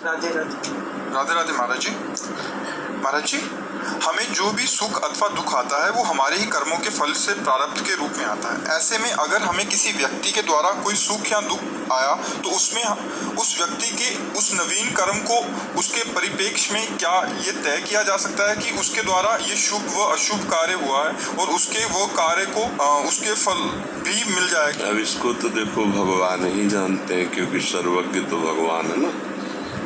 राधे राधे। राधे राधे महाराज जी। महाराज जी, हमें जो भी सुख अथवा दुख आता है वो हमारे ही कर्मों के फल से प्रारब्ध के रूप में आता है। ऐसे में अगर हमें किसी व्यक्ति के द्वारा कोई सुख या दुख आया तो उसमें उस व्यक्ति के उस नवीन कर्म को उसके परिप्रेक्ष्य में क्या ये तय किया जा सकता है कि उसके द्वारा ये शुभ व अशुभ कार्य हुआ है और उसके वो कार्य को उसके फल भी मिल जाएगा? अब इसको तो देखो भगवान ही जानते हैं, क्योंकि सर्वज्ञ तो भगवान है ना।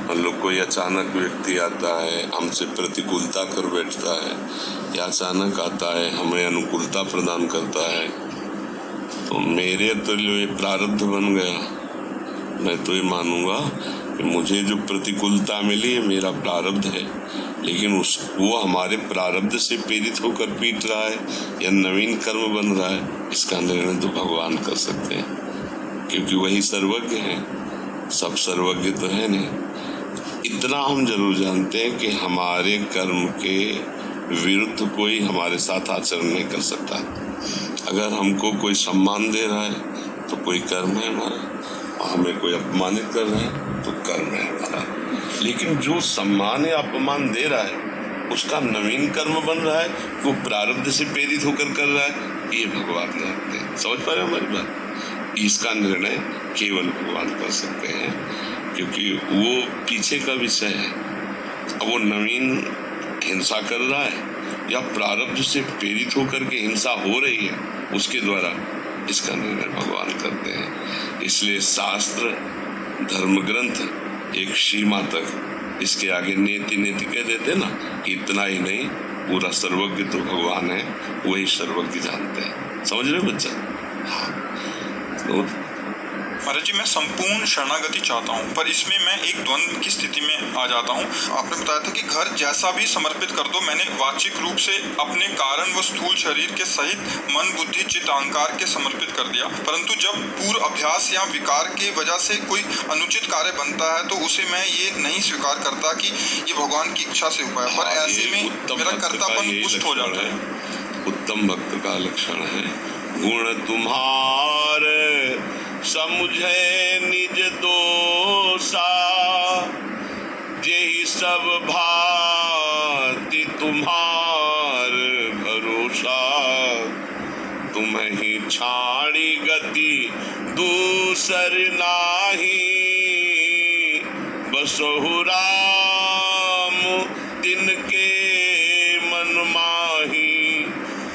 हम लोग कोई अचानक व्यक्ति आता है हमसे प्रतिकूलता कर बैठता है, या अचानक आता है हमें अनुकूलता प्रदान करता है, तो मेरे तो ये प्रारब्ध बन गया। मैं तो ये मानूंगा कि मुझे जो प्रतिकूलता मिली है मेरा प्रारब्ध है, लेकिन वो हमारे प्रारब्ध से प्रेरित होकर पीट रहा है या नवीन कर्म बन रहा है, इसका निर्णय तो भगवान कर सकते हैं, क्योंकि वही सर्वज्ञ है। सब सर्वज्ञ तो है नहीं। इतना हम जरूर जानते हैं कि हमारे कर्म के विरुद्ध कोई हमारे साथ आचरण नहीं कर सकता। अगर हमको कोई सम्मान दे रहा है तो कोई कर्म है हमारा, और हमें कोई अपमानित कर रहा है तो कर्म है हमारा। लेकिन जो सम्मान या अपमान दे रहा है उसका नवीन कर्म बन रहा है, वो प्रारब्ध से प्रेरित होकर कर रहा है, ये भगवान जानते हैं। समझ पा रहे हो हमारी बात? इसका निर्णय केवल भगवान कर सकते हैं, क्योंकि वो पीछे का विषय है। अब वो नवीन हिंसा कर रहा है या प्रारब्ध से प्रेरित होकर के हिंसा हो रही है उसके द्वारा, इसका निर्णय भगवान करते हैं। इसलिए शास्त्र धर्म ग्रंथ एक सीमा तक, इसके आगे नेति नेति कह देते ना कि इतना ही नहीं, पूरा सर्वज्ञ तो भगवान है, वही सर्वज्ञ जानते हैं। समझ रहे हो बच्चा? हाँ। तो महाराज जी, मैं संपूर्ण शरणागति चाहता हूँ, पर इसमें मैं एक द्वंद्व की स्थिति में आ जाता हूँ। आपने बताया था कि घर जैसा भी समर्पित कर दो, मैंने वाचिक रूप से अपने कारण व स्थूल शरीर के सहित मन बुद्धि चित्त अहंकार के समर्पित कर दिया, परंतु जब पूर्व अभ्यास या विकार के वजह से कोई अनुचित कार्य बनता है तो उसे मैं ये नहीं स्वीकार करता कि ये भगवान की इच्छा से हुआ है, पर ऐसे में मेरा कर्तापन पुष्ट हो जाता है। उत्तम भक्त का लक्षण है, गुण तुम्हारे समुझे निज दोषा, जेहि सब भांति तुम्हार भरोसा, तुम्हि छाड़ी गति दूसर नाही, बसहु राम तिनके मन माही।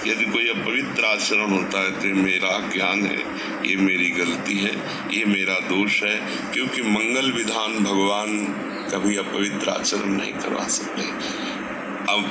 यदि कोई अपवित्र आचरण होता है तो मेरा ज्ञान है, ये मेरी गलती है, ये मेरा दोष है, क्योंकि मंगल विधान भगवान कभी अपवित्र आचरण नहीं करवा सकते। अब